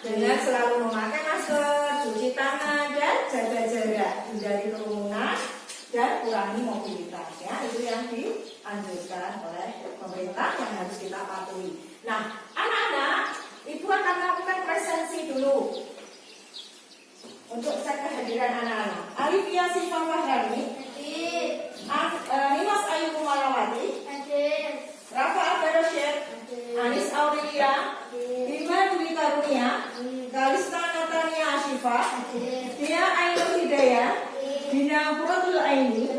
dengan selalu memakai masker, cuci tangan, dan jaga jarak, hindari kerumunan dan kurangi mobilitas. Ya, itu yang dianjurkan oleh pemerintah yang harus kita patuhi. Nah, anak-anak, ibu akan melakukan presensi dulu untuk cek kehadiran anak-anak. Alifia Siva Fahrani, Nimas Ayu Kumarawati, Rafa Abdarosyid, Anis Aurelia, Bima Dwi Karunia, Kalista Natania Ashifa, Tia Ainul Hidayah, Dina Huratul Aini,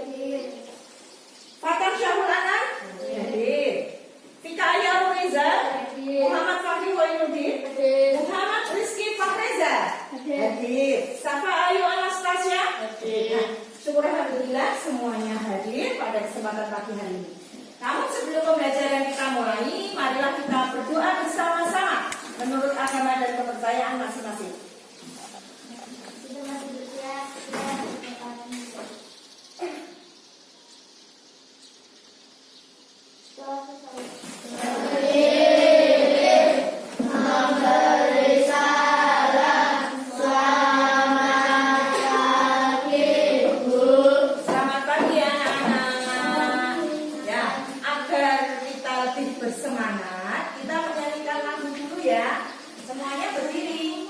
Fatar Syahul Anan, Tika Ayah Reza, Muhammad Fakri Wainuddin, Muhammad Rizky Fahreza, Safa Ayu Anastasia. Nah, syukur alhamdulillah semuanya hadir pada kesempatan pagi hari ini. Namun sebelum pembelajaran kita mulai, marilah kita berdoa bersama-sama menurut agama dan kepercayaan masing-masing. Bersemangat, kita menyanyikan lagu dulu ya. Semuanya berdiri.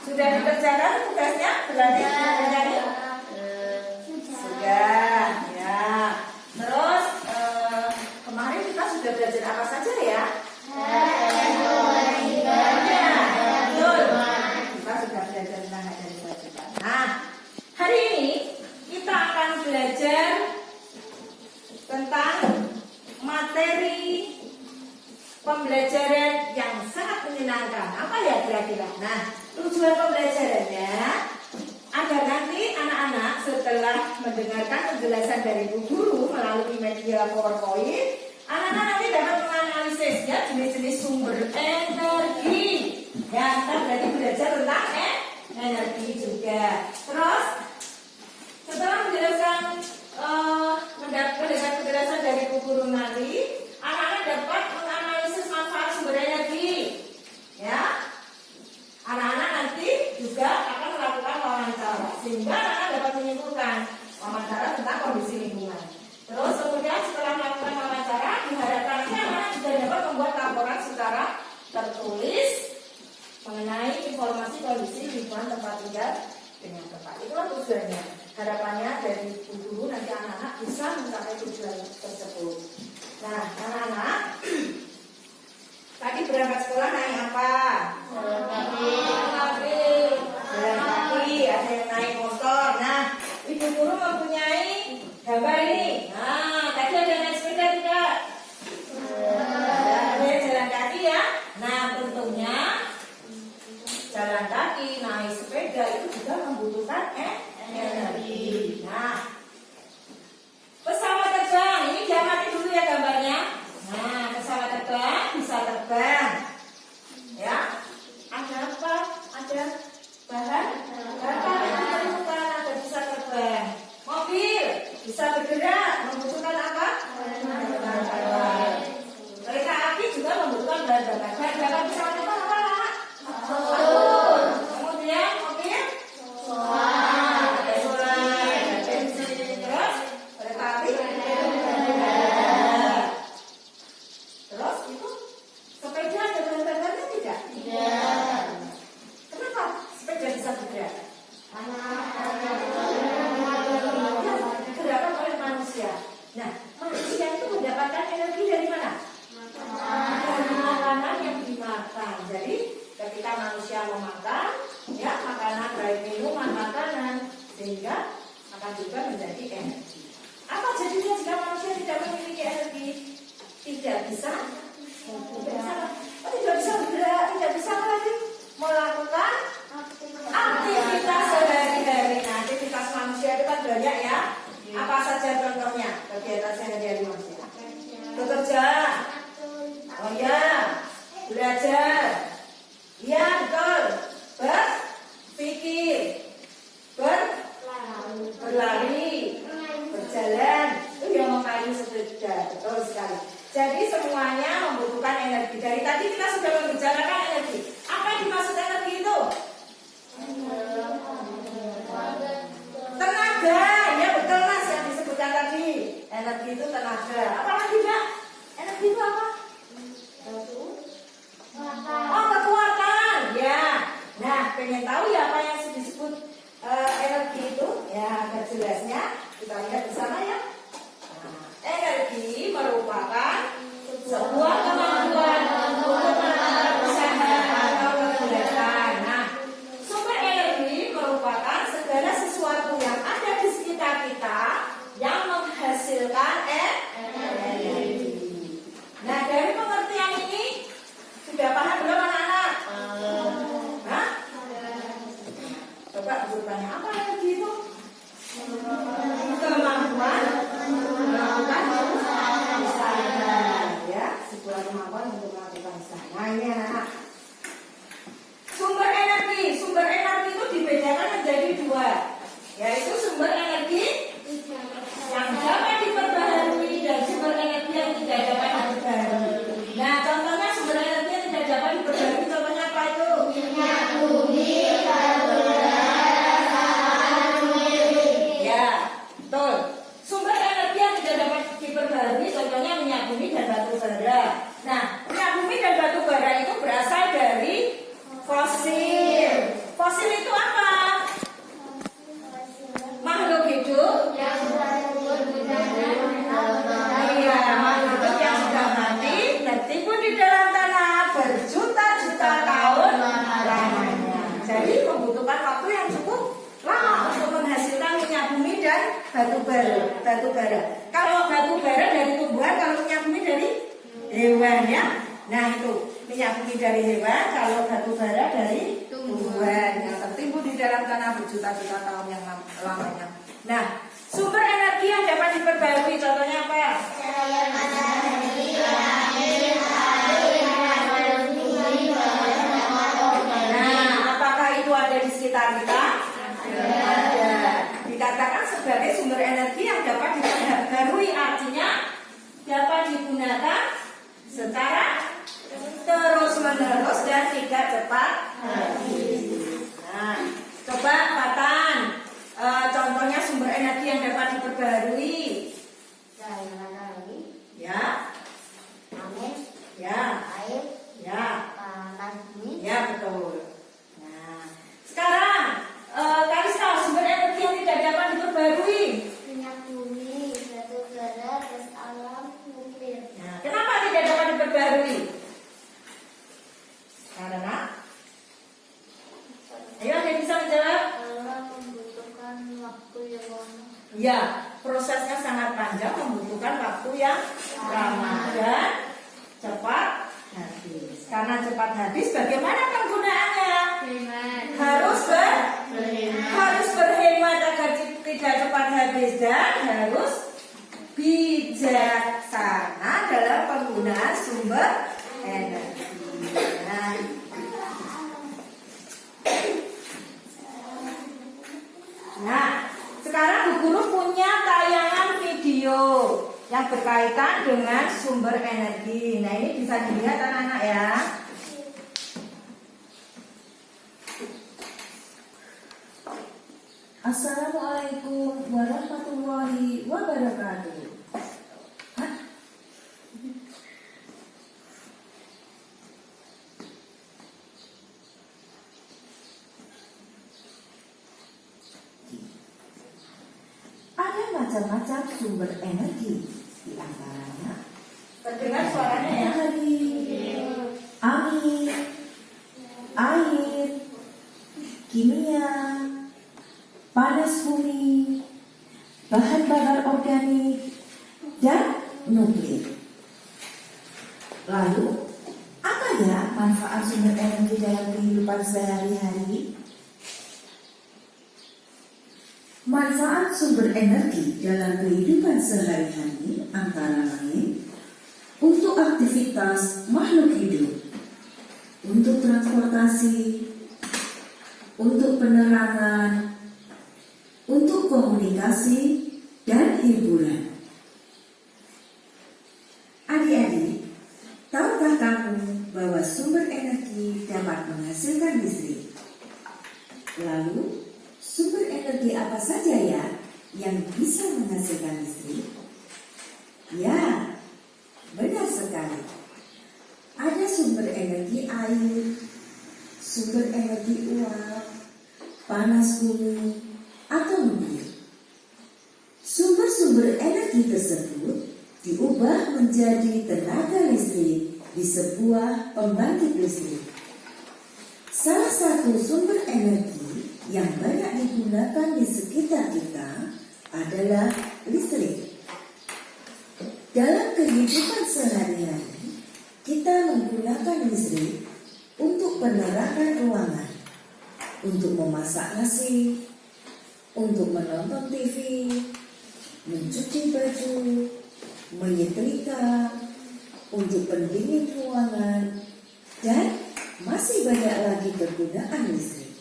Sudah dikerjakan tugasnya? Berarti menjadi? Sudah, ya. Terus kemarin kita sudah belajar apa saja ya? Betul. Kita sudah belajar tentang hak dan kewajiban. Nah, hari ini kita akan belajar tentang materi pembelajaran yang sangat menyenangkan. Apa ya kira-kira? Nah, tujuan pembelajarannya agar nanti anak-anak setelah mendengarkan penjelasan dari Bu Guru melalui media PowerPoint, anak-anak nanti dapat menganalisis ya jenis-jenis sumber energi. Ya, kita berarti belajar tentang energi juga. Terus setelah mendengar penjelasan dari Bu Guru nanti, anak-anak dapat menganalisis manfaat sumber energi. Ya. Anak-anak nanti juga akan melakukan wawancara sehingga anak-anak dapat menyimpulkan wawancara tentang kondisi lingkungan. Terus kemudian setelah melakukan wawancara diharapkan anak-anak juga dapat membuat laporan secara tertulis mengenai informasi kondisi lingkungan tempat tinggal dengan tepat. Itulah tujuannya. Harapannya dari Bu Guru nanti anak-anak bisa mencapai tujuan tersebut. Nah, anak-anak tadi berangkat sekolah naik apa? Mobil. jalan kaki, naik sepeda itu juga membutuhkan energi. Nah, pesawat terbang ini diamati dulu ya gambarnya. Nah, pesawat terbang bisa terbang. Ya, ada apa? Ada bahan bakar yang diperlukan agar bisa terbang. Mobil bisa bergerak, membutuhkan apa? Bahan bakar. Kereta api juga membutuhkan bahan bakar. Bahan bakar pesawat terbang apa? Kemudian mobil ada solar, ada bensin, terus kereta api terus itu sepeda ada bahan bakarnya tidak? Tidak. Kenapa sepeda bisa bergerak? Gerakan oleh manusia. Nah, manusia itu mendapatkan energi dari mana? Dari makanan yang dimakan. Jadi ketika manusia memakan, ya makanan baik minuman, makanan, sehingga akan juga menjadi energi. Apa jadinya jika manusia tidak memiliki energi? Tidak bisa, tidak bisa bergerak, tidak bisa lagi melakukan aktivitas sehari-hari. Nah, aktivitas manusia itu kan banyak ya. Apa saja contohnya kegiatan sehari-hari manusia? Bekerja, oh ya, belajar, iya betul, berpikir, berlari, berjalan, itu yang memakai sepeda, betul sekali. Jadi semuanya membutuhkan energi. Dari tadi kita sudah membicarakan energi. Apa yang dimaksud energi itu? Tenaga, ya betul mas yang disebutkan tadi. Energi itu tenaga. Apa lagi mbak? Energi itu apa? Oh kekuatan, ya. Nah, pengen tahu ya apa yang disebut energi itu? Ya, agak jelasnya kita lihat bersama ya. Nah, energi merupakan sebuah kemampuan untuk melakukan usaha atau kegiatan. Nah, sumber energi merupakan segala sesuatu yang ada di sekitar kita yang menghasilkan energi. Nah, dari pengertian ini sudah paham belum anak-anak? Hah? Coba bertanya apa energi itu? Kemampuan melakukan usaha, ya, sebuah kemampuan untuk melakukan usaha. Nah, ini anak-anak. Sumber energi itu dibedakan menjadi dua, yaitu sumber energi yang dapat diperbaharui dan sumber energi yang tidak dapat diperbaharui. Nah, contohnya sumber energi yang tidak dapat diperbaharui, contohnya apa itu? Minyak bumi, batu bara, ya, betul. Sumber energi yang tidak dapat diperbaharui, contohnya minyak bumi dan batu bara. Nah, minyak bumi dan batu bara itu berasal dari fosil. Fosil itu apa? Makhluk hidup yang iya, makhluk hidup yang sudah mati dan timbul di dalam tanah berjuta-juta tahun lamanya. Jadi membutuhkan waktu yang cukup lama untuk menghasilkan minyak bumi dan batu bara. Kalau batu bara dari tumbuhan, kalau minyak bumi dari hewan ya. Nah itu minyak bumi dari hewan, kalau batu bara dari tumbuhan yang tertimbun di dalam tanah berjuta-juta tahun yang lamanya. Nah, sumber energi yang dapat diperbarui contohnya apa? Cahaya matahari, angin, air, nah, apakah itu ada di sekitar kita? Ada. Dikatakan sebagai sumber energi yang dapat diperbarui, artinya dapat digunakan secara terus-menerus dan tidak cepat habis. Nah, coba Fatan, contohnya sumber energi yang dapat diperbarui. Cahaya matahari, ya, angin, ya, air, ya, panas bumi, ya betul. Nah, sekarang Kalista, sumber energi yang tidak dapat diperbarui. Minyak bumi, batu bara, gas alam, nuklir. Nah, kenapa tidak dapat diperbarui? Karena ayo ada yang bisa menjawab? Karena membutuhkan waktu yang lama. Ya, prosesnya sangat panjang, membutuhkan waktu yang lama dan cepat habis. Karena cepat habis, bagaimana penggunaannya? harus berhemat agar tidak cepat habis dan harus bijaksana dalam penggunaan sumber energi. Nah, sekarang Bu Guru punya tayangan video yang berkaitan dengan sumber energi. Nah, ini bisa dilihat anak-anak ya. Assalamualaikum warahmatullahi wabarakatuh. Hah? Ada macam-macam sumber energi, di antaranya terdengar suaranya ya, angin, air, kimia, panas bumi, bahan bakar organik, dan nuklir. Lalu, apa ya manfaat sumber energi dalam kehidupan sehari-hari? Manfaat sumber energi dalam kehidupan sehari-hari antara lain untuk aktivitas makhluk hidup, untuk transportasi, untuk penerangan, untuk komunikasi dan hiburan. Adik-adik, tahukah kamu bahwa sumber energi dapat menghasilkan listrik? Lalu, sumber energi apa saja ya yang bisa menghasilkan listrik? Ya, benar sekali. Ada sumber energi air, sumber energi uap, panas bumi, atau nuklir. Sumber-sumber energi tersebut diubah menjadi tenaga listrik di sebuah pembangkit listrik. Salah satu sumber energi yang banyak digunakan di sekitar kita adalah listrik. Dalam kehidupan sehari-hari, kita menggunakan listrik untuk penerangan ruangan, untuk memasak nasi, untuk menonton TV, mencuci baju, menyetrika, untuk pendingin ruangan, dan masih banyak lagi kegunaan listrik.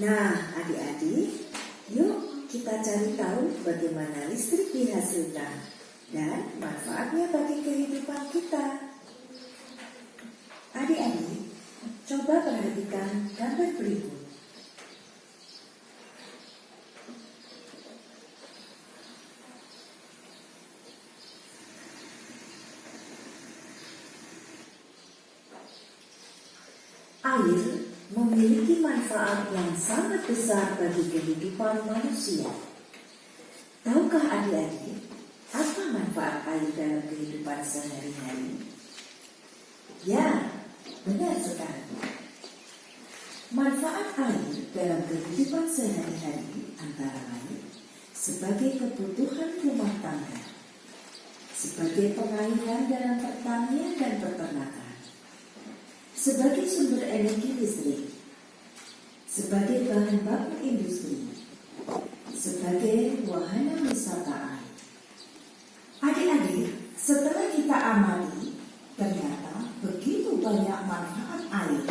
Nah, adik-adik, yuk kita cari tahu bagaimana listrik dihasilkan dan manfaatnya bagi kehidupan kita. Adik-adik, coba perhatikan gambar berikut. Air memiliki manfaat yang sangat besar bagi kehidupan manusia. Tahukah adik-adik apa manfaat air dalam kehidupan sehari-hari? Ya, benar sekali. Manfaat air dalam kehidupan sehari-hari antara lain sebagai kebutuhan rumah tangga, sebagai pengairan dalam pertanian dan peternakan, sebagai sumber energi listrik, sebagai bahan baku industri, sebagai wahana wisata air. Adik-adik, setelah kita amati, ternyata begitu banyak manfaat air.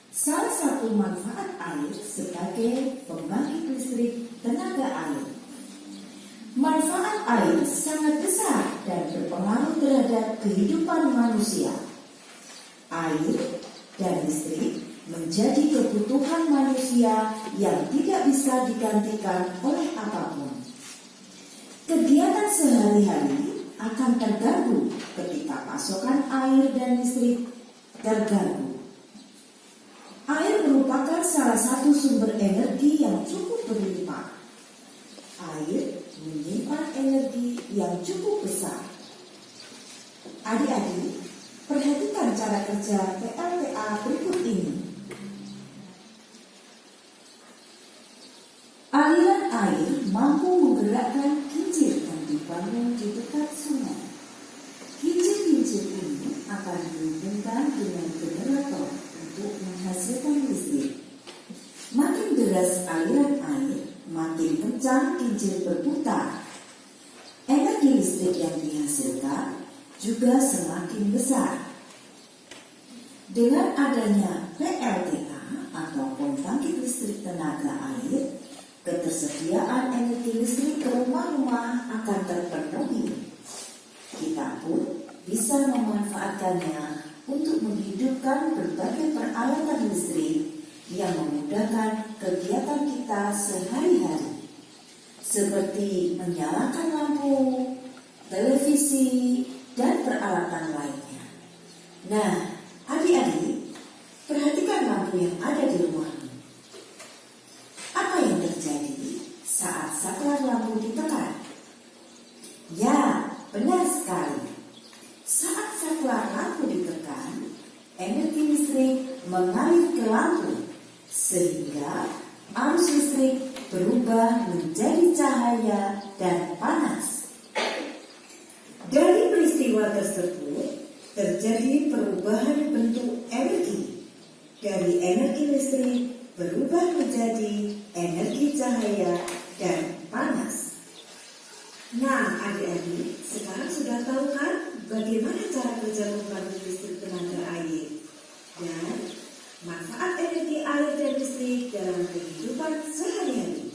Salah satu manfaat air sebagai pembangkit listrik tenaga air. Manfaat air sangat besar dan berpengaruh terhadap kehidupan manusia. Air dan listrik menjadi kebutuhan manusia yang tidak bisa digantikan oleh apapun. Kegiatan sehari-hari akan terganggu ketika pasokan air dan listrik terganggu. Air merupakan salah satu sumber energi yang cukup berlimpah. Air menyimpan energi yang cukup besar. Adik-adik, perhatikan cara kerja PLTA berikut ini. Aliran air mampu menggerakkan kincir yang dibangun di dekat sungai. Kincir-kincir ini akan dihubungkan dengan generator deras aliran air, makin kencang kincir berputar. Energi listrik yang dihasilkan juga semakin besar. Dengan adanya PLTA atau pembangkit listrik tenaga air, ketersediaan energi listrik ke rumah-rumah akan terpenuhi. Kita pun bisa memanfaatkannya untuk menghidupkan berbagai peralatan listrik yang memudahkan kegiatan kita sehari-hari, seperti menyalakan lampu, televisi, dan peralatan lainnya. Nah, adik-adik, perhatikan lampu yang ada di rumahmu. Apa yang terjadi saat saklar lampu ditekan? Ya, benar sekali. Saat saklar lampu ditekan, energi listrik mengalir ke lampu, sehingga arus listrik berubah menjadi cahaya dan panas. Dari peristiwa tersebut, terjadi perubahan bentuk energi. Dari energi listrik berubah menjadi energi cahaya dan panas. Nah, adik-adik, sekarang sudah tahu kan bagaimana cara kerja pembangkit listrik tenaga air dan manfaat energi air dan listrik dalam kehidupan sehari-hari.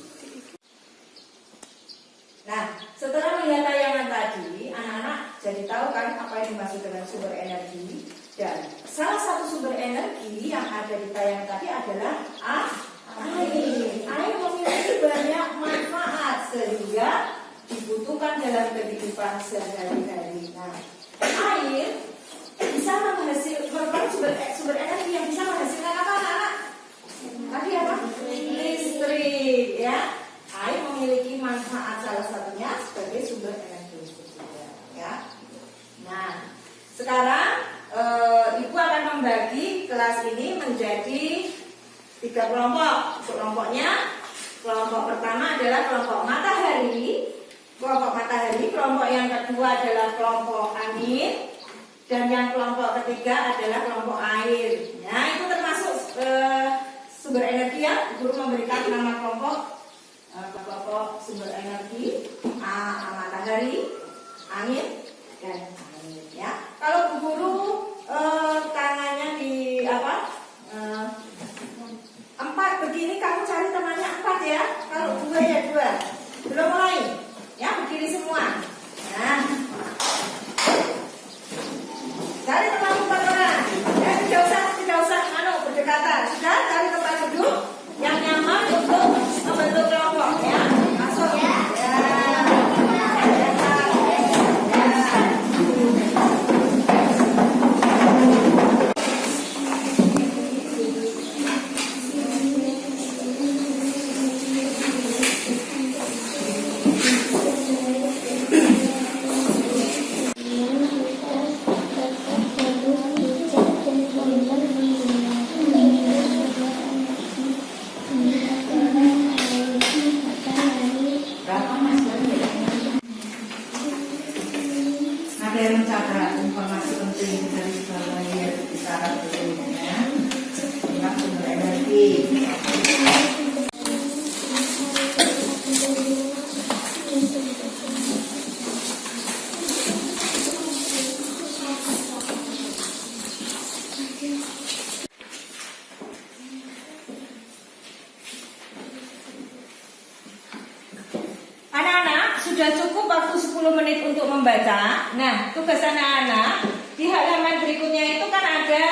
Nah, setelah melihat tayangan tadi, anak-anak jadi tahu kan apa yang dimaksud dengan sumber energi. Dan salah satu sumber energi yang ada di tayangan tadi adalah air. Air memiliki banyak manfaat sehingga dibutuhkan dalam kehidupan sehari-hari. Nah, air bisa merupakan sumber energi yang bisa menghasilkan apa, anak-anak? Tadi apa? Listrik, ya. Air memiliki manfaat salah satunya sebagai sumber energi listrik juga, ya. Nah, sekarang Ibu akan membagi kelas ini menjadi 3 kelompok. Kelompoknya, kelompok pertama adalah kelompok matahari. Kelompok yang kedua adalah kelompok angin, dan yang kelompok ketiga adalah kelompok air. Nah, itu termasuk sumber energi ya. Guru memberikan nama kelompok sumber energi matahari, angin, dan air. Ya, kalau Bu Guru tangannya di 4 begini, kamu cari temannya 4 ya. Kalau 2 ya 2. Belum mulai. Ya, begini semua. Nah, cari teman 4 orang. Ya, tidak usah berdekatan. Sudah, cari tempat duduk yang nyaman untuk membentuk kelompok ya. Masuk ya. Ada yang mencatat informasi penting dari sekolah yang bicara berikutnya tentang sumber energi. Anak-anak, sudah cukup waktu 10 menit untuk membaca. Nah, tugas anak-anak di halaman berikutnya itu kan ada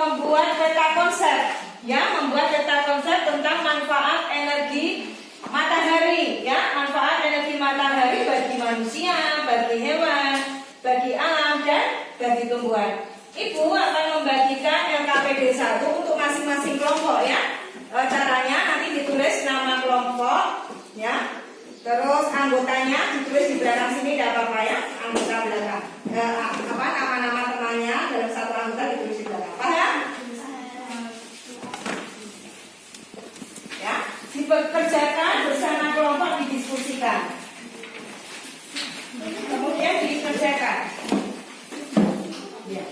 membuat peta konsep, ya, membuat peta konsep tentang manfaat energi matahari, ya, manfaat energi matahari bagi manusia, bagi hewan, bagi alam, dan bagi tumbuhan. Ibu akan membagikan LKPD 1 untuk masing-masing kelompok, ya. Caranya nanti ditulis nama kelompok, ya. Terus anggotanya ditulis di belakang sini, tidak apa-apa ya, anggota belakang. Nama-nama temannya dalam satu anggota ditulis di belakang. Paham? Ya, dikerjakan bersama kelompok, didiskusikan. Kemudian dikerjakan. Ya.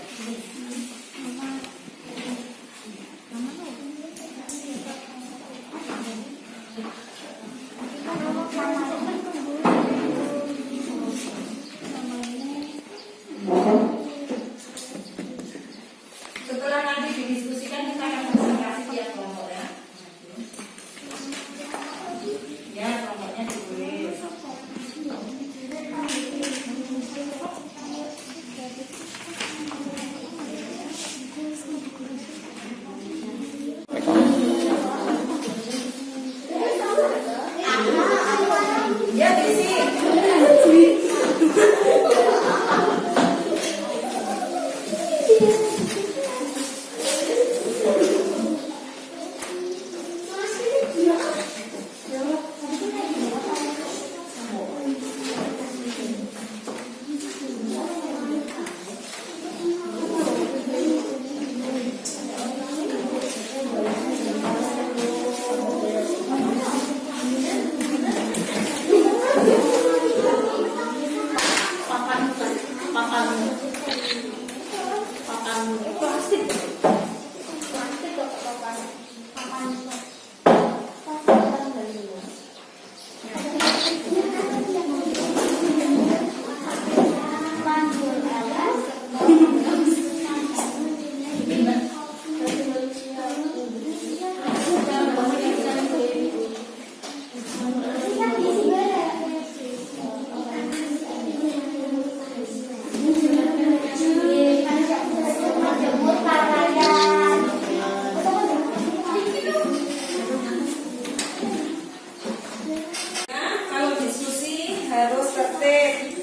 Kalau diskusi harus tertib.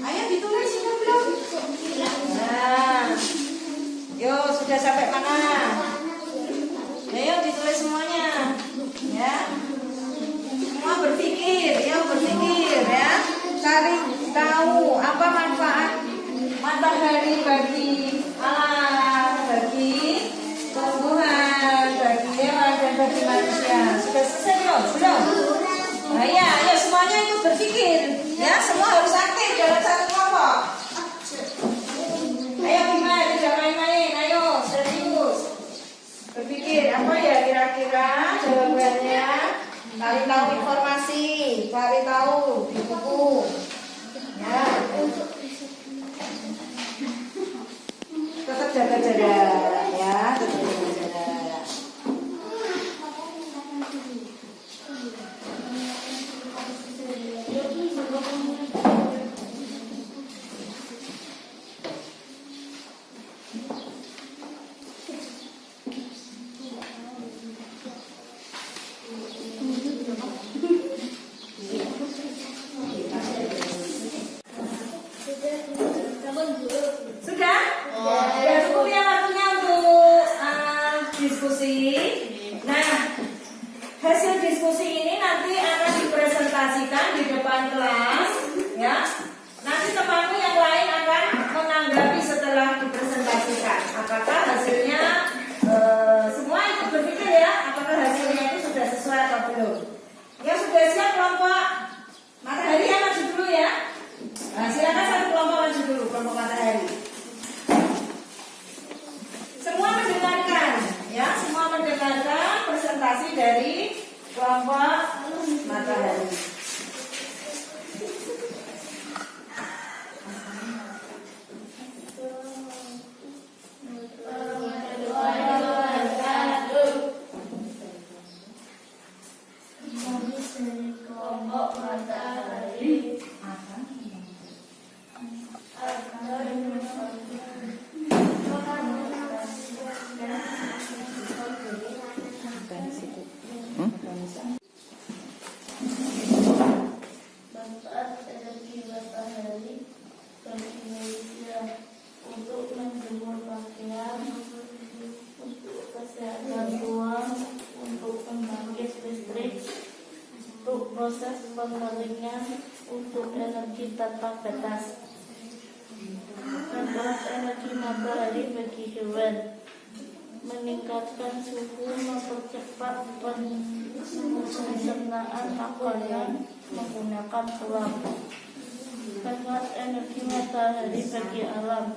Ayo ditulis sudah belum? Nah, yo sudah sampai mana? Ayo ditulis semuanya, ya. Semua berpikir ya, cari tahu apa manfaat matahari bagi alam, bagi tumbuhan, bagi hewan dan bagi manusia. Sudah selesai belum? Nah, ya, ayo semuanya ikut berpikir, ya. Semua harus aktif dalam satu kelompok. Ayo Bima, tidak main-main. Ayo serius. Berpikir apa ya kira-kira jawabannya. Cari tahu informasi, cari tahu di buku. Ya. Tetap jaga jarak, ya. Tetap jaga jarak. Sudah? Sudah cukup ya waktunya untuk diskusi. Nah, hasil diskusi ini nanti akan dipresentasikan di depan kelas, ya. Nanti temanmu yang lain akan menanggapi setelah dipresentasikan. Apakah hasilnya semua ikut berpikir ya? Apakah hasilnya itu sudah sesuai atau belum? Yang sudah siap kelompok matahari yang maju dulu ya. Nah, silakan satu kelompok maju dulu, kelompok matahari. Semua mendengarkan, ya, semua mendengarkan presentasi dari kelompok matahari. Kelompok matahari manfaat energi matahari bagi manusia untuk menjemur pakaian, untuk kesehatan tulang, untuk pembangkit listrik, untuk proses pengeringan, untuk energi tanpa batas. Manfaat energi matahari bagi hewan meningkatkan suhu, mempercepat pencernaan makanan menggunakan tulang. Manfaat energi matahari bagi alam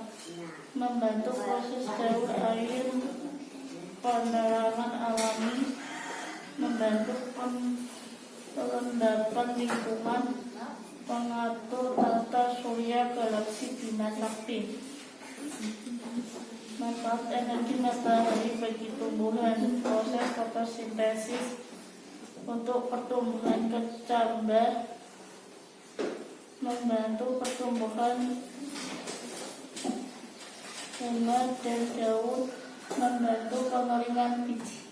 membantu proses daur air, penerangan alami, membantu pelembapan lingkungan, mengatur tata surya galaksi Bima Sakti. Manfaat energi matahari bagi tumbuhan, proses fotosintesis untuk pertumbuhan kecambah, membantu pertumbuhan bunga dan daun, membantu pengeringan biji.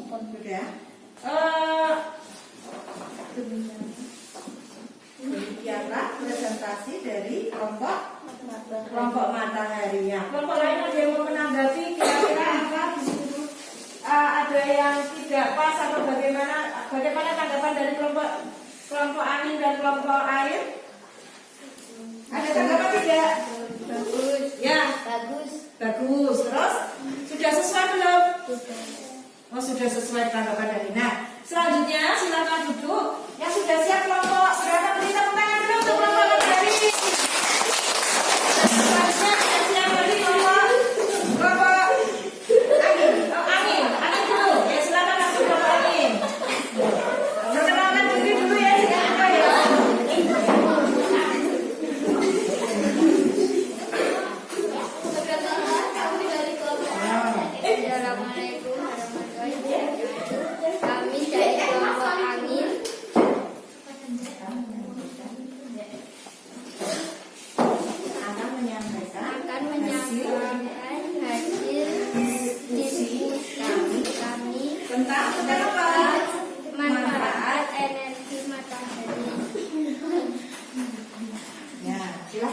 Sudah. Demikianlah presentasi dari kelompok matahari. Ya. Kelompok lain ada yang mau menanggapi kira-kira apa di situ? Ada yang tidak pas atau bagaimana tanggapan dari kelompok angin dan kelompok air? Ada tanggapan tidak? Bagus. Ya. Bagus. Terus sudah sesuai belum? Oh, sudah sesuai tanggapan dari. Nah, selanjutnya silakan duduk. Yang sudah siap kelompok berapa? Beri tepuk tangan dulu untuk kelompok matahari.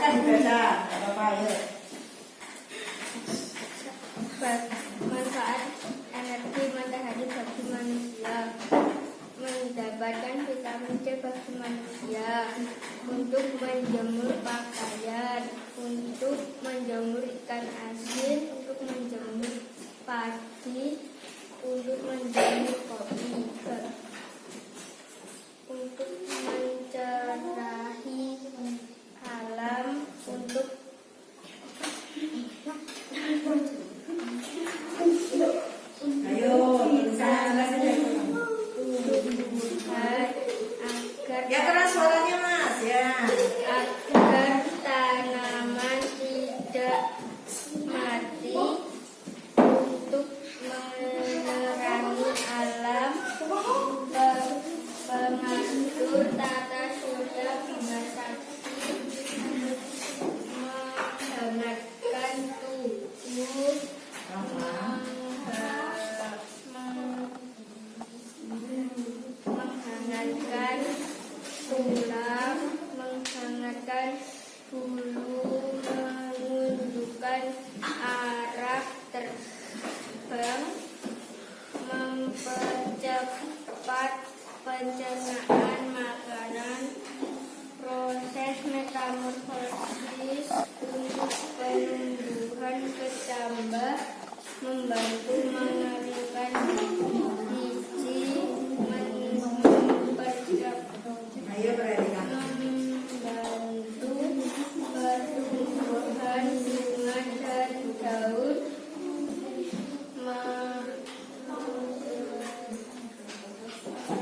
Silahkan dibaca. Nggak apa-apa, ya. Manfaat energi matahari bagi manusia: mendapatkan vitamin C bagi manusia, untuk menjemur pakaian, untuk menjemur ikan asin, untuk menjemur padi, untuk menjemur kopi, untuk mencerahi alam, untuk Ayo, tulisannya jelasin ya. tumbuhan agar Ya keras suaranya Mas, ya. agar tanaman tidak mati, untuk menerangi alam, pengatur tata surya bima sakti, menghangatkan tubuh, menghangatkan tulang, menghangatkan bulu, menunjukkan arah terbang, mempercepat pencernaan makanan, proses metamorfosis untuk penumbuhan bertambah, membantu mengeringkan biji, Ayo perhatikan. membantu pertumbuhan bunga dan daun,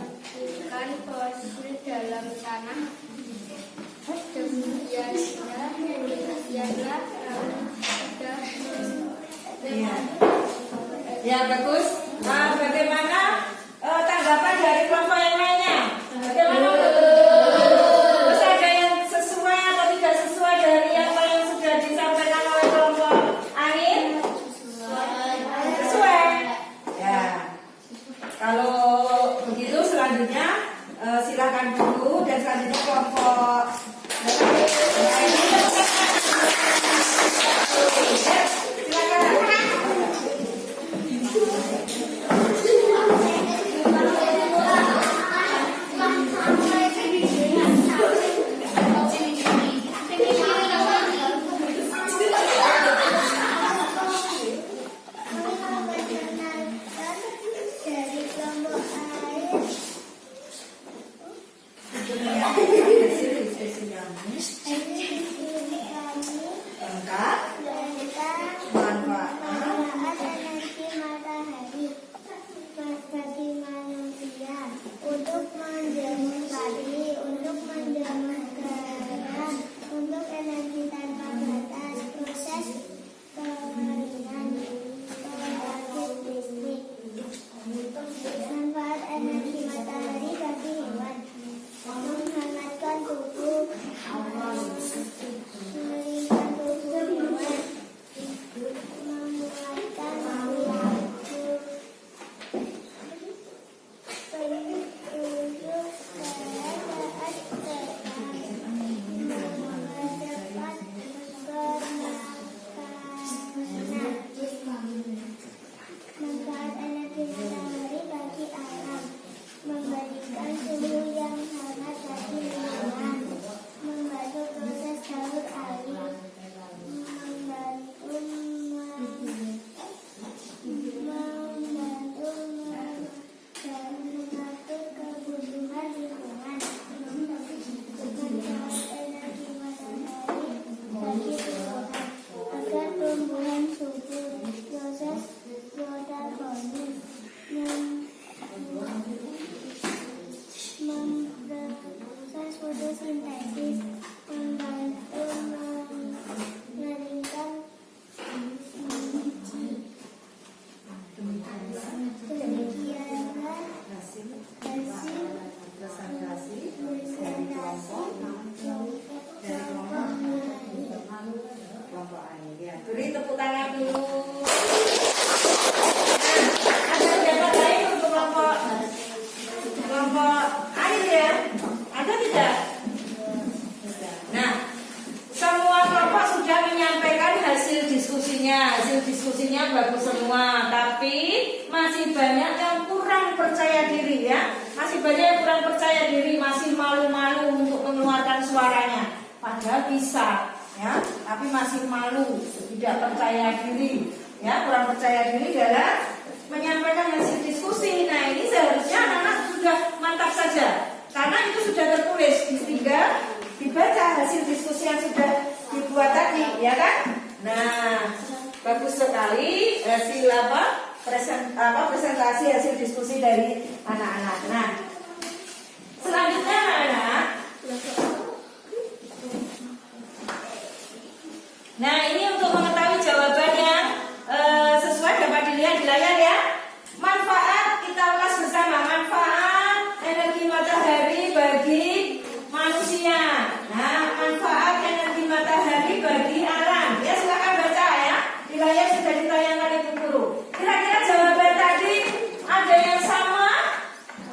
mematikan fosil dalam tanah. Demikianlah sudah Iya. Ya bagus. Nah, bagaimana tanggapan dari kelompok yang lainnya? Bagaimana terus ada yang sesuai atau tidak sesuai dari apa yang sudah disampaikan oleh kelompok angin? Sesuai. Ya. Kalau begitu selanjutnya silakan dulu dan selanjutnya kelompok silakan. Ya, hasil diskusinya bagus semua, tapi masih banyak yang kurang percaya diri ya. Masih banyak yang kurang percaya diri, masih malu-malu untuk mengeluarkan suaranya. Padahal bisa, ya, tapi masih malu, tidak percaya diri. Ya, kurang percaya diri dalam menyampaikan hasil diskusi. Nah, ini seharusnya anak-anak sudah mantap saja, karena itu sudah tertulis, tinggal dibaca hasil diskusi yang sudah dibuat tadi, ya kan? Nah, bagus sekali hasil presentasi hasil diskusi dari anak-anak. Nah, selanjutnya anak-anak. Nah, ini untuk mengetahui jawaban yang sesuai dapat dilihat di layar ya. Manfaat, kita ulas bersama, manfaat energi matahari bagi manusia. Nah, manfaat energi matahari bagi alam. Ya, silakan baca ya. Di layar sudah ditayangkan itu dulu. Kira-kira jawaban tadi ada yang sama?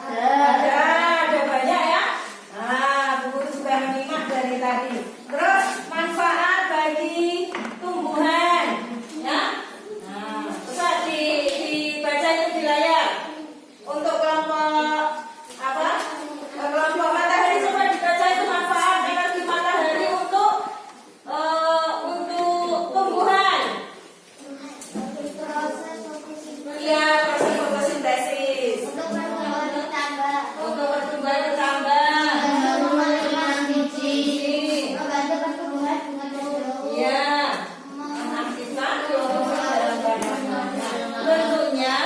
Ada banyak ya. Nah, buku juga menyimak dari tadi. Terus manfaat bagi tumbuhan, ya. Nah, bisa dibaca itu di layar. Untuk kelompok apa? Kelompok matahari coba dibaca itu manfaat energi matahari untuk tumbuhan. Iya, proses fotosintesis. Untuk pertumbuhan bertambah. Iya. Mengaktifkan tentunya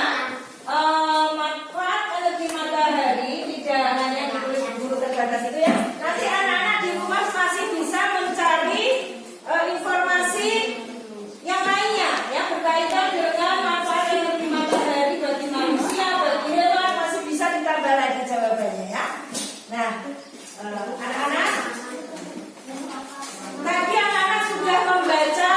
manfaat energi matahari tidak hanya ditulis di buku terbatas itu ya. Nanti anak-anak di rumah masih bisa mencari informasi yang lainnya yang berkaitan dengan manfaat energi matahari bagi manusia, bagi hewan, masih bisa ditambah lagi jawabannya ya. Nah, anak-anak, tadi anak-anak sudah membaca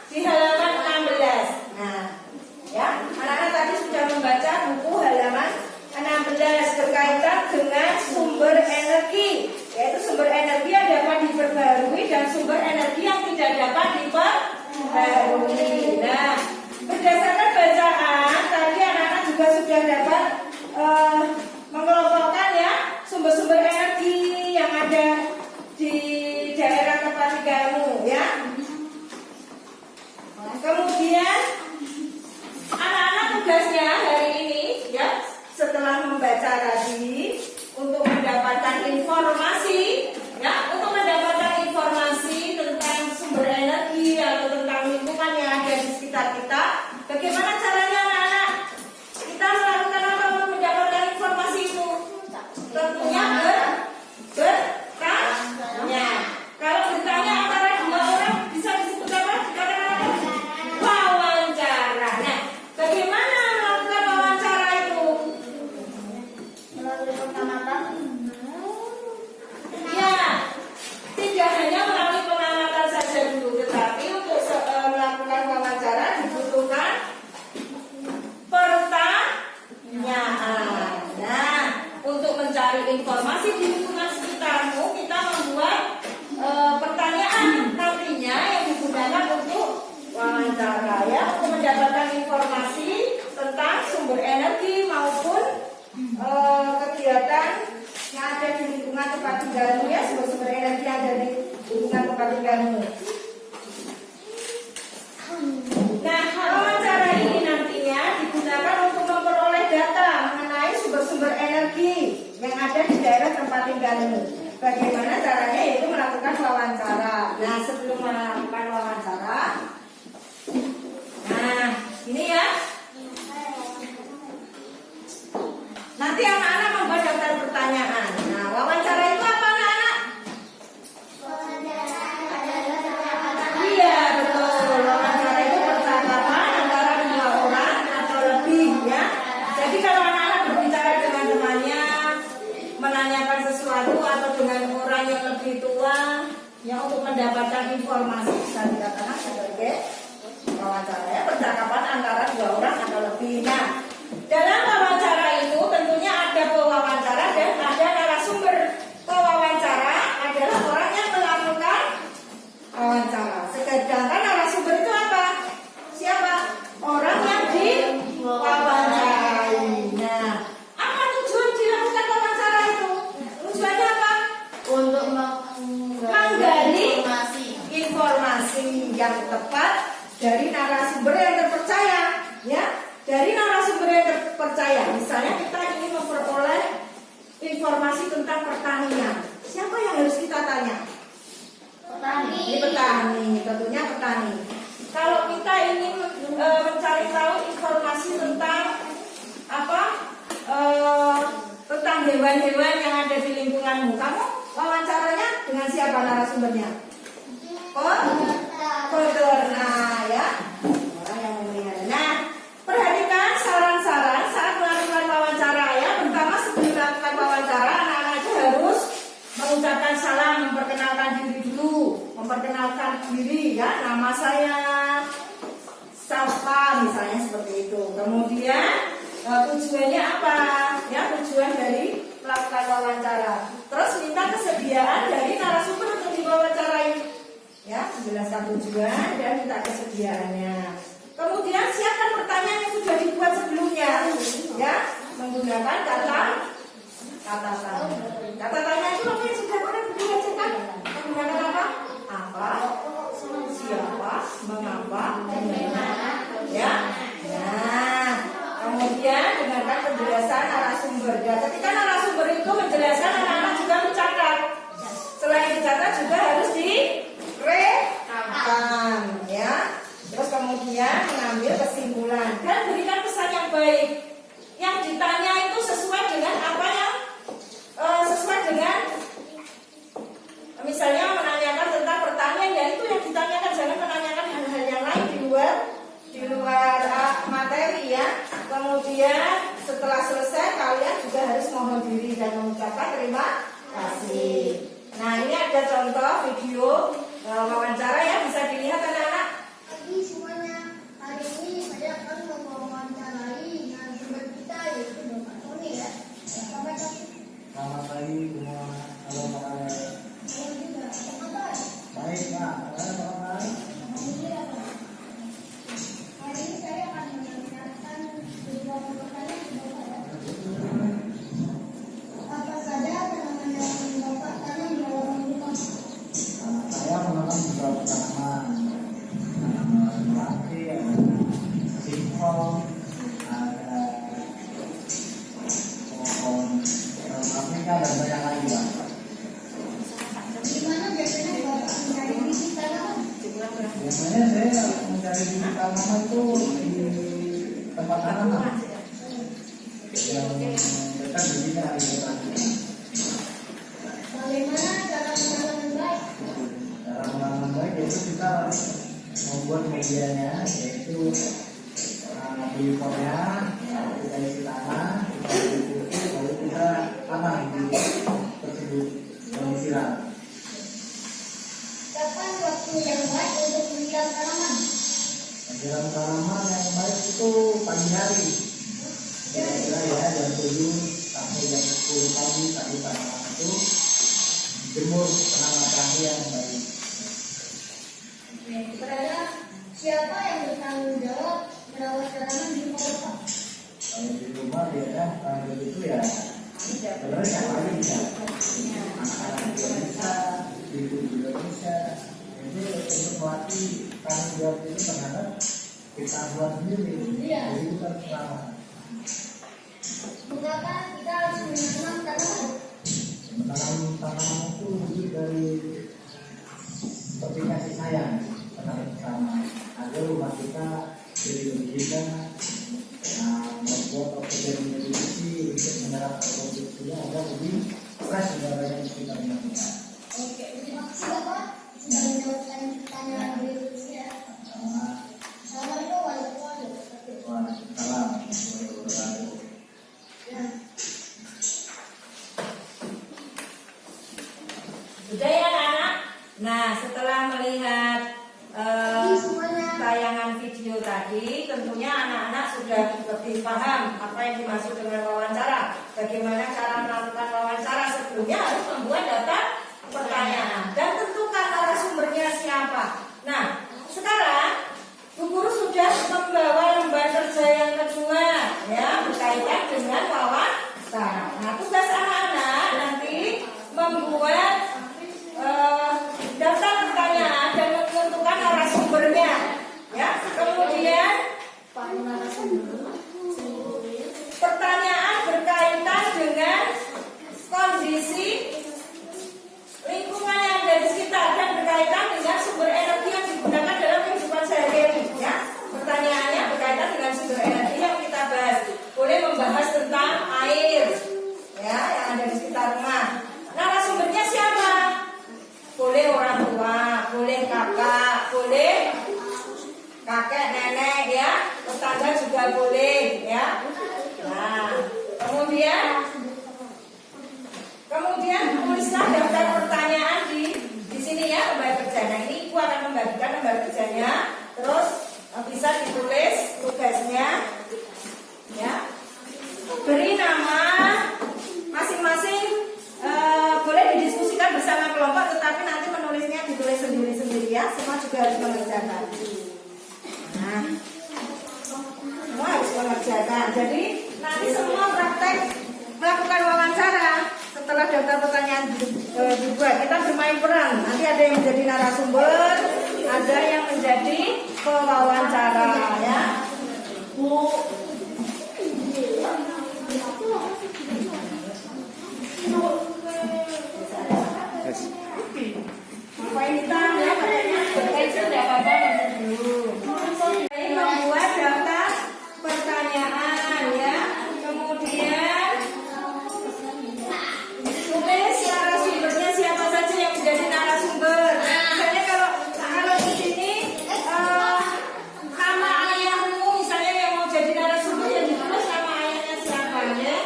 di halaman 16. Nah, ya, anak-anak tadi sudah membaca buku halaman 16 berkaitan dengan sumber energi, yaitu sumber energi yang dapat diperbarui dan sumber energi yang tidak dapat diperbarui. Nah, berdasarkan bacaan tadi anak-anak juga sudah dapat mengelompokkan ya sumber-sumber energi yang ada di daerah tempat tinggalmu ya. Kemudian anak-anak tugasnya hari ini ya, setelah membaca tadi untuk mendapatkan informasi ya, untuk mendapatkan informasi tentang sumber energi atau tentang lingkungan yang ada di sekitar kita. Bagaimana caranya anak-anak kita melakukan apa untuk mendapatkan informasi itu? Tentunya bertanya. Kalau bertanya antara dua orang bisa disebut apa? Dikatakan apa? Wawancara. Nah, bagaimana melakukan wawancara itu? Melalui pengamatan. Ya, tidak hanya melalui pengamatan saja dulu, tetapi untuk melakukan wawancara dibutuhkan pertanyaan. Nah, untuk mencari informasi di lingkungan sekitarmu, kita membuat pertanyaan nantinya yang digunakan untuk wawancara ya, untuk mendapatkan informasi tentang sumber energi maupun kegiatan yang ada di lingkungan tempat tinggalmu ya, sumber-sumber energi yang ada di lingkungan tempat tinggalmu. Nah, wawancara ini nantinya digunakan untuk memperoleh data mengenai sumber-sumber energi yang ada di daerah tempat tinggalmu. Bagaimana caranya? Yaitu melakukan wawancara. Nah, sebelum melakukan wawancara, nah ini ya, nanti anak-anak membuat daftar pertanyaan. Nah, wawancara itu apa anak-anak? Iya, betul. Wawancara itu percakapan antara dua orang atau lebih ya. Jadi kalau anak-anak berbicara dengan temannya, menanyakan sesuatu atau dengan orang yang lebih tua yang untuk mendapatkan informasi, bisa dikatakan sebagai wawancara ya, percakapan antara dua orang atau lebih. Nah, dalam wawancara itu tentunya ada pewawancara dan ada narasumber. Pewawancara adalah orang yang melakukan wawancara. Sedangkan narasumber itu apa? yang tepat dari narasumber yang terpercaya, ya. Dari narasumber yang terpercaya. Misalnya kita ingin memperoleh informasi tentang pertanian. Siapa yang harus kita tanya? Petani. Ini petani, tentunya petani. Kalau kita ingin mencari tahu informasi tentang apa? Tentang hewan-hewan yang ada di lingkunganmu, kamu wawancaranya dengan siapa narasumbernya? Peternak, ya. Orang yang memelihara. Nah, perhatikan saran-saran saat melakukan wawancara, ya. Pertama, sebelum melakukan wawancara, anak-anak itu harus mengucapkan salam, memperkenalkan diri dulu, memperkenalkan diri, ya. Nama saya Safa, misalnya seperti itu. Kemudian tujuannya apa? Ya, tujuan dari melakukan wawancara. Terus minta kesediaan dari narasumber untuk diwawancarai. Ya, menjelaskan tujuan dan minta kesediaannya. Kemudian siapkan pertanyaan yang sudah dibuat sebelumnya, ya, menggunakan kata tanya. Kata tanya itu apa yang sudah pernah dibacakan? Menggunakan apa? Apa? Siapa? Mengapa? Bagaimana? Ya. Nah, kemudian dengarkan penjelasan narasumber. Ya, ketika narasumber itu menjelaskan, anak-anak juga mencatat. Selain dicatat juga harus direkam, ya. Terus kemudian mengambil kesimpulan dan berikan pesan yang baik. Yang ditanya itu sesuai dengan apa yang sesuai dengan, misalnya menanyakan tentang pertanian, ya itu yang ditanyakan, jangan menanyakan hal-hal yang lain di luar materi, ya. Kemudian setelah selesai kalian juga harus mohon diri dan mengucapkan terima kasih. Nah, ini ada contoh video wawancara ya, bisa dilihat anak-anak. Pagi semuanya, hari ini saya akan mewawancarai narasumber kita yaitu Bapak Tony ya. Selamat pagi. Selamat pagi semua. Halo Pak Ale. Halo juga. Apa kabar? Baik Pak. Apa kabar? Alhamdulillah, Pak. Hari ini saya akan menanyakan beberapa pertanyaan kepada Bapak. Apa saja tanaman yang Bapak tanam dalam rumah? Saya menanam beberapa tanaman. Tanaman melati, ada singkong, ada pohon Afrika dan banyak lagi Pak. Di mana biasanya Bapak mencari bibit tanaman? Biasanya saya mencari bibit tanaman itu di tempat tanaman yang dekat di sini ada tanaman. Bagaimana cara menanam yang baik? Cara menanam baik yaitu kita membuat medianya, yaitu beli potnya, kita isi tanah, kita isi pupuk, lalu kita tanam di tersebut dan disiram. Kapan waktu yang baik untuk menyiram tanaman? Menyiram tanaman yang baik itu pagi hari, kira-kira ya jam 7 sampai jam 10 pagi tadi tanaman itu dijemur kena matahari yang baik. Kepada siapa yang bertanggung jawab merawat tanaman di rumah Bapak? Kalau di rumah biasanya tanggung itu ya sebenarnya siapa aja bisa, anak-anak juga bisa, ibu juga bisa. Jadi untuk melatih tanggung jawab itu terhadap kita buat sendiri, jadi bukan selama. Mengapa kita harus menanam tanaman? Menanam tanaman itu wujud dari seperti kasih sayang terhadap bersama agar rumah kita jadi lebih indah, membuat oksigen menjadi bersih untuk menyerap produksinya agar lebih fresh udaranya di sekitar rumah kita. Oke, terima kasih Bapak sudah menjawabkan pertanyaan berikutnya. Assalamualaikum warahmatullahi wabarakatuh. Waalaikumsalam warahmatullahi wabarakatuh. Ya. Sudah ya anak-anak. Nah, setelah melihat tayangan video tadi, tentunya anak-anak sudah lebih paham apa yang dimaksud dengan wawancara. Bagaimana cara melakukan wawancara? Sebelumnya harus membuat daftar pertanyaan dan tentukan narasumbernya siapa. Nah, sekarang Bu Guru sudah membawa lembar kerja yang kedua, ya, berkaitan dengan wawancara. Nah, tugas anak-anak nanti membuat daftar pertanyaan dan menentukan narasumber boleh kakak, boleh kakek, nenek ya, tetangga juga boleh ya. Nah, kemudian tulislah daftar pertanyaan di sini ya, lembar kerja. Nah, ini Ibu akan membagikan lembar kerjanya, terus bisa ditulis tugasnya ya. Beri nama masing-masing, boleh didiskusikan bersama kelompok, tetapi nanti menulisnya ditulis sendiri-sendiri ya. Semua juga harus mengerjakan. Nah, semua harus mengerjakan. Jadi nanti semua praktek melakukan wawancara. Setelah daftar pertanyaan dibuat, kita bermain peran. Nanti ada yang menjadi narasumber, ada yang menjadi pewawancara ya. Membuat daftar pertanyaan ya, kemudian tulis narasumbernya siapa saja yang menjadi narasumber. Misalnya kalau di sini nama ayahmu misalnya yang mau jadi narasumber, yang ditulis nama ayahnya siapa ya,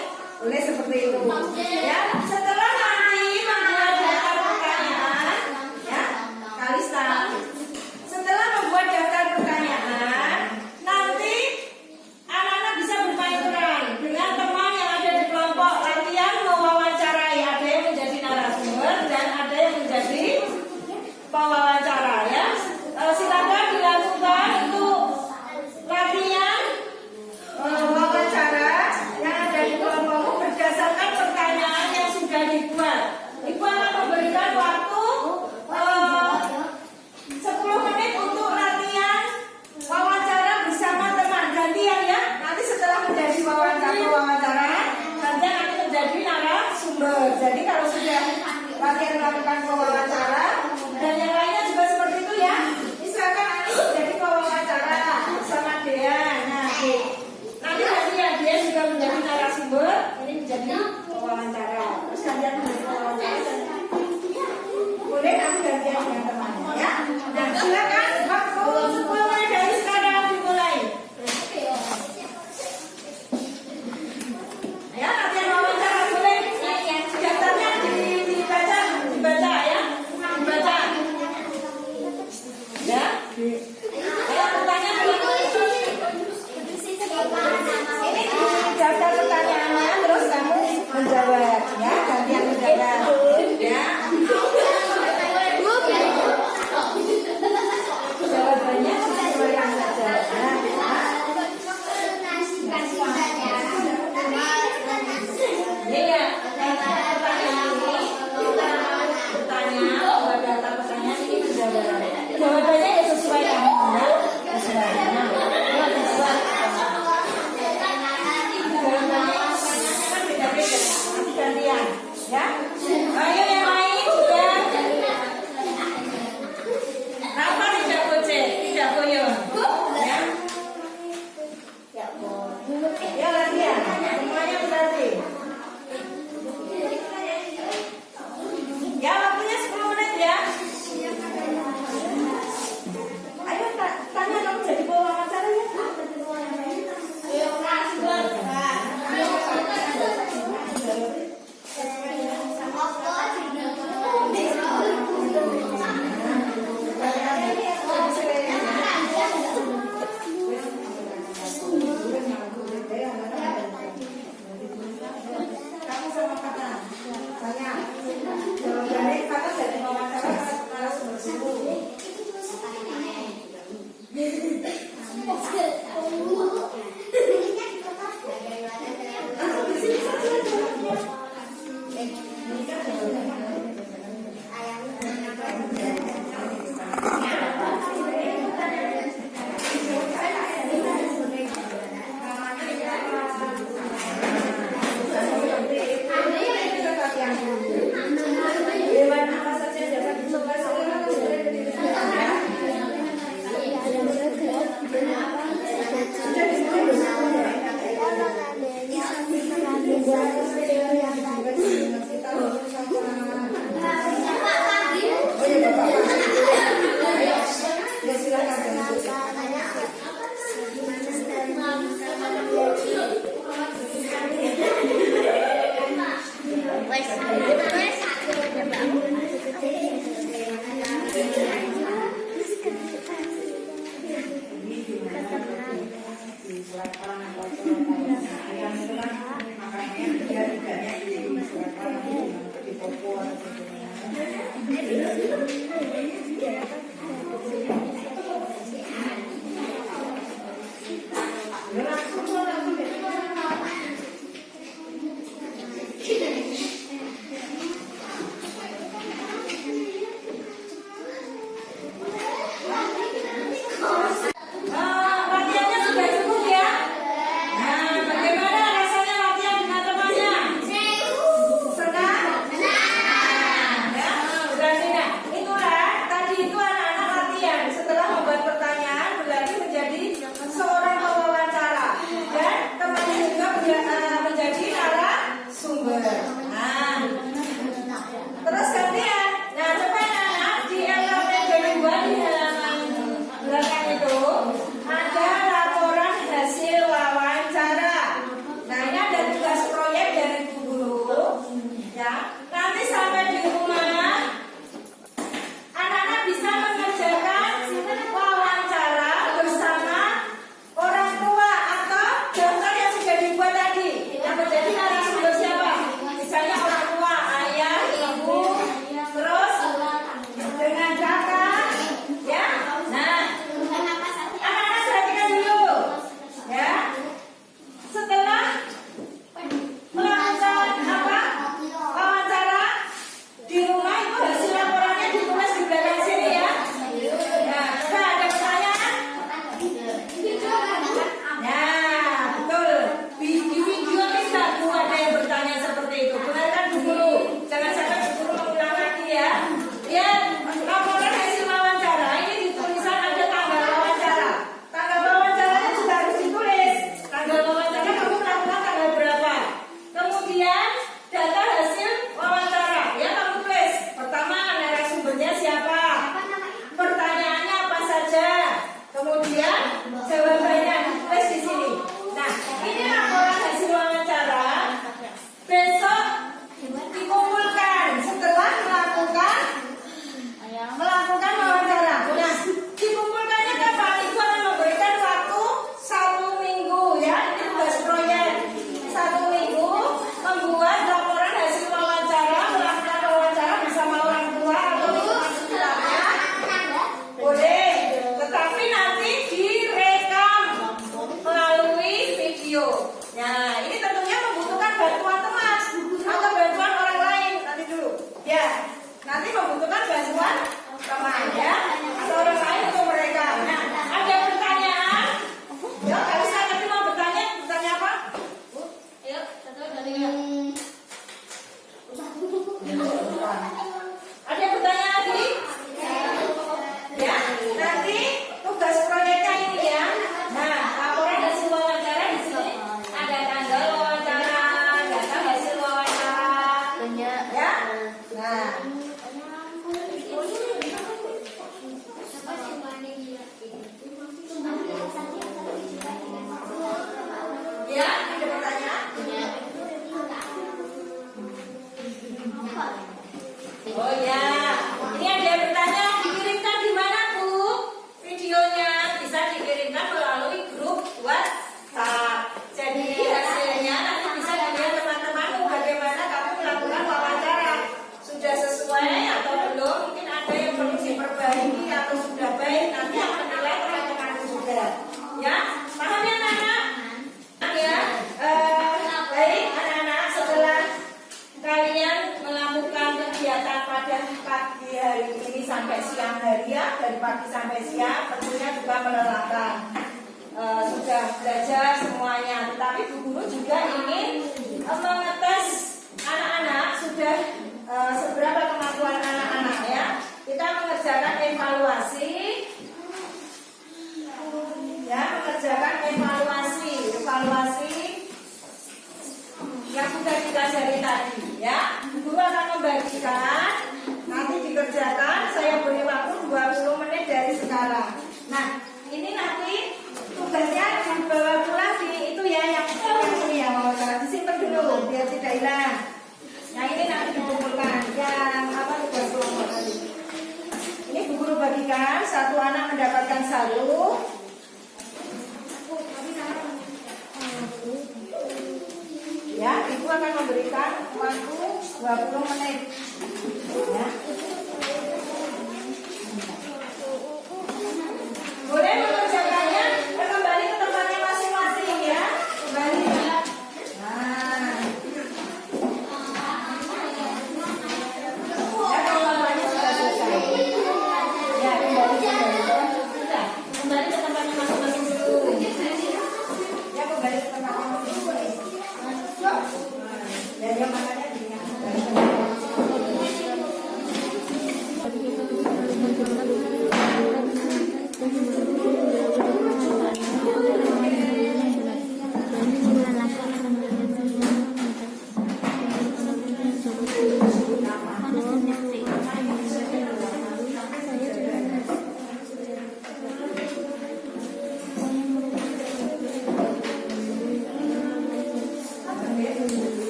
boleh seperti itu ya. Setelah nanti membuat daftar pertanyaan ya, Kalista. Setelah membuat daftar pertanyaan, nanti anak-anak bisa bermain peran dengan teman yang ada di kelompok, latihan mewawancarai. Ada yang menjadi narasumber dan ada yang menjadi pewawancara ya. Silakan dilakukan untuk latihan wawancara yang ada di kelompokmu berdasarkan pertanyaan yang sudah dibuat. Ibu akan memberikan waktu 10 menit untuk latihan wawancara bersama teman, gantian ya. Nanti setelah menjadi wawancara, gantian nanti menjadi narasumber. Jadi kalau sudah latihan melakukan wawancara dan yang lainnya juga seperti itu ya. Misalkan Anis menjadi wawancara bersama Dean. Nah, nanti gantian dia juga menjadi narasumber, ini menjadi wawancara. Terus gantian menjadi wawancara. Boleh nanti gantian dengan temannya ya. Nah, silakan waktu 10 menit dari sekarang dimulai. Ya, latihan wawancara boleh. Daftarnya dibaca ya. Dibaca. Ya. Ayo bertanya dulu. Ini daftar pertanyaannya, terus kamu menjawab ya, gantian menjawab ya. Jawabannya sesuai yang saja. Ini ya, pertanyaan ini kita bertanya, buat data pertanyaan ini menjawab. Jawabannya ya sesuai yang dari pagi sampai siang, tentunya juga melelahkan. Sudah belajar semuanya, tetapi Bu Guru juga ingin mengetes anak-anak sudah seberapa kemampuan anak-anak ya. Kita mengerjakan evaluasi, ya, mengerjakan evaluasi yang sudah kita pelajari tadi, ya. Bu Guru akan membagikan, nanti dikerjakan. Saya beri waktu 20 menit dari sekarang. Nah, ini nanti tugasnya dibawa pulang di itu ya, yang ini ya, disimpan dulu biar tidak hilang. Nah, ini nanti dikumpulkan yang apa tugas kelompok tadi. Ini Bu Guru bagikan, satu anak mendapatkan 1. Ya, Ibu akan memberikan waktu 20 menit. Ya. Boleh mengerjakannya kembali ke tempatnya masing-masing ya. Kembali. Nah. Ya, kelompoknya sudah selesai. Ya, kembali. Sudah. Kembali ke tempatnya masing-masing dulu. Ya, kembali ke tempatnya masing-masing. Ya, dia makannya dengan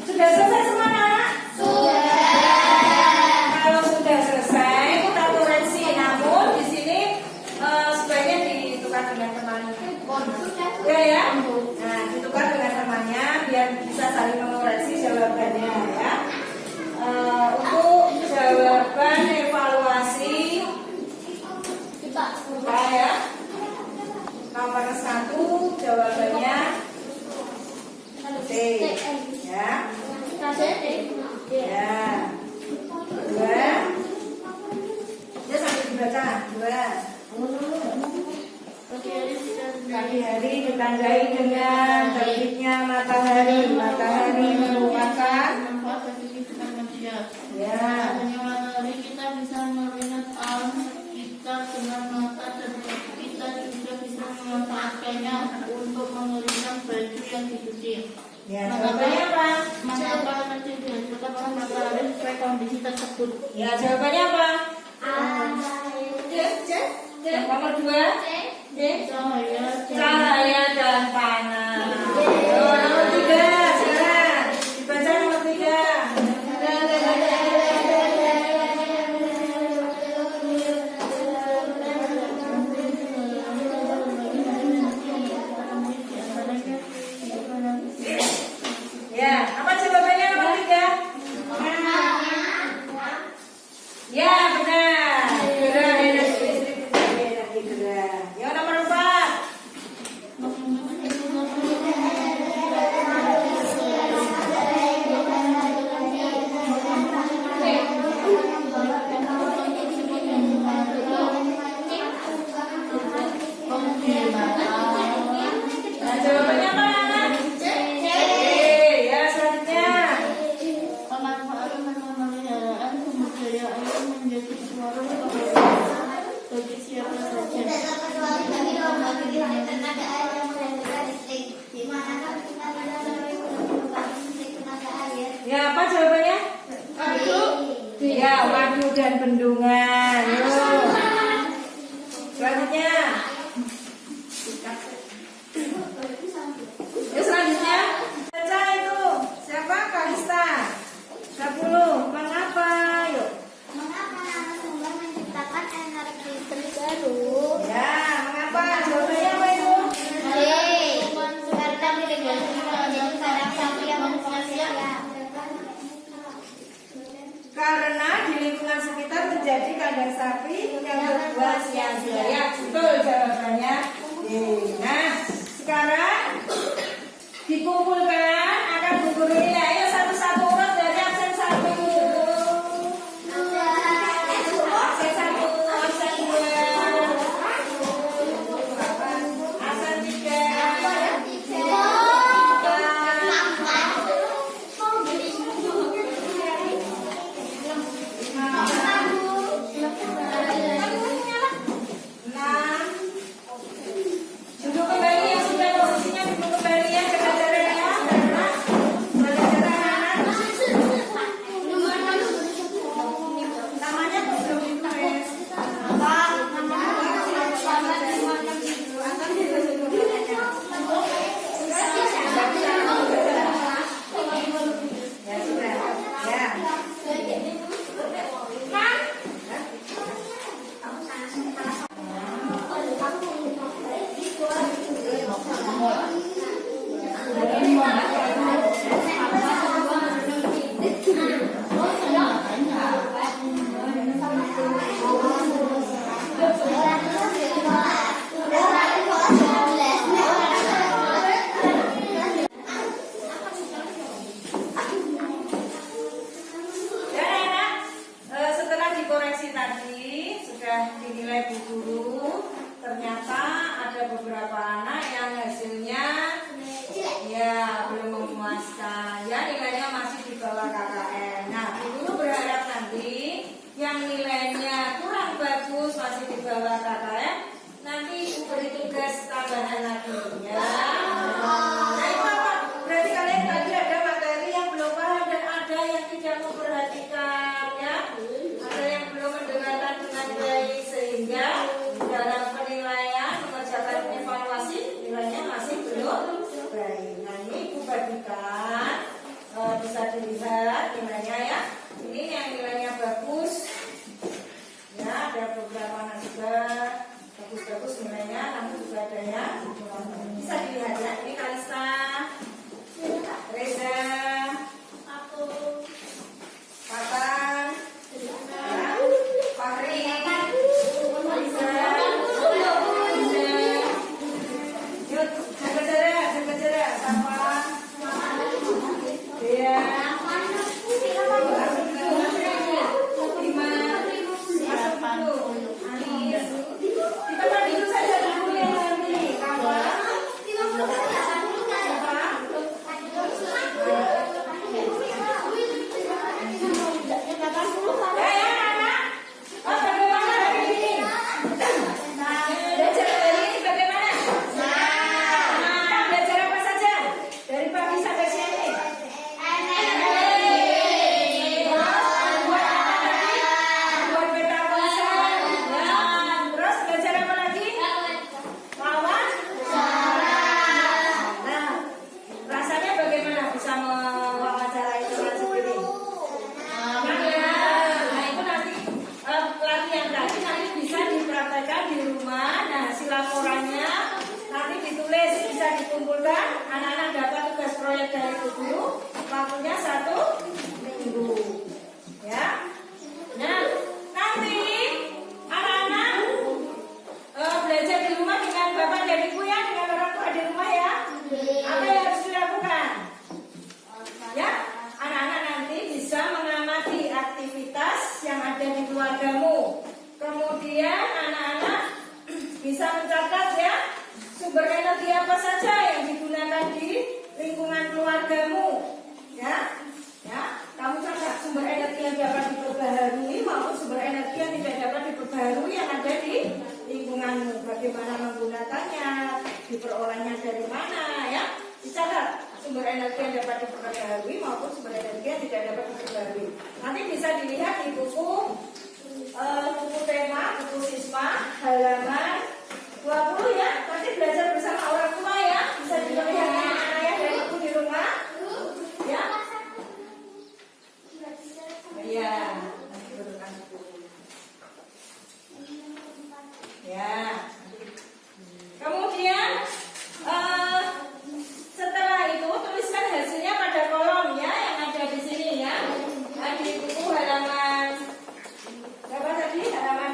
sudah selesai semua anak? Kalau sudah selesai kita koreksi. Namun di sini sebaiknya ditukar dengan temannya. Ya. Nah, ditukar dengan temannya biar bisa saling mengoreksi jawabannya ya. Untuk jawaban evaluasi ya. Nomor 1 jawabannya C. Ya. Ya. 2. Ya, sambil dibaca. 2. Pagi hari ditandai dengan terbitnya matahari. Matahari merupakan ya. Kita bisa melihat alam sekitar dengan mata dan kita juga bisa memanfaatkannya untuk mengeringkan baju yang dicuci. Ya, jawabannya apa? Mengapa nanti dihasilkan oleh matahari sesuai kondisi tersebut? Ya, jawabannya apa? Nomor 2. Cahaya dan panas. Nomor 3, silakan dibaca nomor 3. Ya, apa jawabannya nomor 3? Ya, benar. Gerah energi listrik menjadi energi gerah. Yang nomor 4. Nah, jawabannya apa, anak? C. Ya, selanjutnya. Pemanfaatan pemeliharaan sumber daya air menjadi suara bagi siapa saja. Ya, apa jawabannya? Ya, waduk dan bendungan. Yuk. Selanjutnya. Ya, selanjutnya. Baca itu. Siapa? Kalista. 10. Mengapa? Yuk. Mengapa nama sumber menciptakan energi listrik baru? Ya, mengapa? Jawabannya apa itu? sapi, yang kedua sia-sia. Ya, betul jawabannya. Nah, sekarang dikumpulkan akan Bu Guru ini. Ayo satu-satu urut dari absen 1. Absen 1, absen 2, absen 3, duduk kembali yang sudah posisinya, duduk kembali ya, jaga jarak ya. Jaga jarak. Namanya kok belum ditulis? Ya sudah. Ya. Dan anak, setelah dikoreksi tadi, sudah dinilai Bu Guru, ternyata ada beberapa anak yang hasilnya ya belum memuaskan, ya nilainya masih di bawah KKM. Nah, Bu Guru berharap nanti yang nilainya kurang bagus, masih di bawah KKM, nanti Ibu beri tugas tambahan lagi ya. Nah, itu apa? Berarti kalian tadi ada materi yang belum paham dan ada yang tidak memperhatikan ya. Ada yang belum mendengarkan dengan baik sehingga dalam penilaian mengerjakan evaluasi nilainya masih belum baik. Nah, ini Ibu bagikan bisa dilihat nilainya ya. Ini yang nilainya bagus. Ya, ada beberapa anak juga bagus-bagus nilainya, namun juga ada yang bisa dilihat ya. Ini Kalista, Reza, Papa, ya, Fahri, Lisa, Yuk, jaga jarak, Papa, Dea, Lima, Anis. Kita bagi saja dulu yang nanti. Kawan. Dikumpulkan, anak-anak dapat tugas proyek dari guru, waktunya 1 minggu, ya. Nah, nanti anak-anak belajar di rumah dengan bapak dan ibu ya, dengan orang tua di rumah ya. Apa yang harus dilakukan? Ya, anak-anak nanti bisa mengamati aktivitas yang ada di keluargamu. Kemudian anak-anak bisa mencatat ya. Sumber energi apa saja yang digunakan di lingkungan keluargamu, ya, kamu catat sumber energi yang dapat diperbaharui maupun sumber energi yang tidak dapat diperbaharui yang ada di lingkunganmu. Bagaimana menggunakannya, diperolehnya dari mana, ya, dicatat sumber energi yang dapat diperbaharui maupun sumber energi yang tidak dapat diperbaharui. Nanti bisa dilihat di buku tema, buku sisma halaman 20 ya, nanti belajar bersama orang tua ya, bisa dilihat anak-anak ya dan ibu di rumah, ya. Iya, nanti berdoa ya. Kemudian setelah itu tuliskan hasilnya pada kolom ya, yang ada di sini ya, di buku halaman berapa tadi? Halaman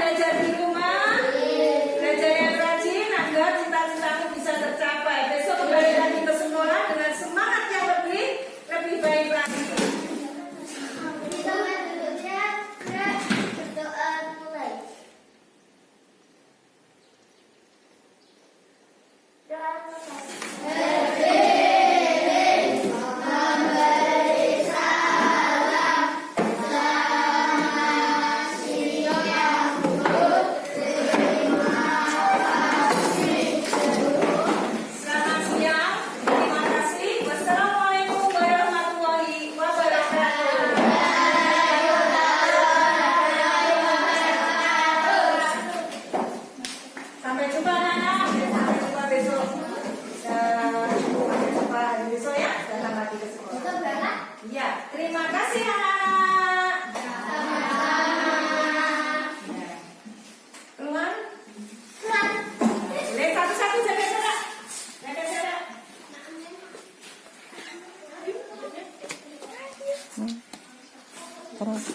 belajar di rumah? Belajar yang rajin agar cita-citamu bisa tercapai. Besok kembali lagi ke sekolah dengan semangat yang lebih baik lagi. Kita duduknya dan berdoa mulai. Doa mulai. Selamat siang. Terima kasih. Wassalamualaikum warahmatullahi wabarakatuh. Sampai jumpa anak-anak. Sampai jumpa besok. Sampai jumpa hari besok ya. Datang lagi ke sekolah. Kita berangkat. Iya. Terima kasih anak-anak. Keluar. Boleh satu-satu jaga jarak. Jaga jarak. Terus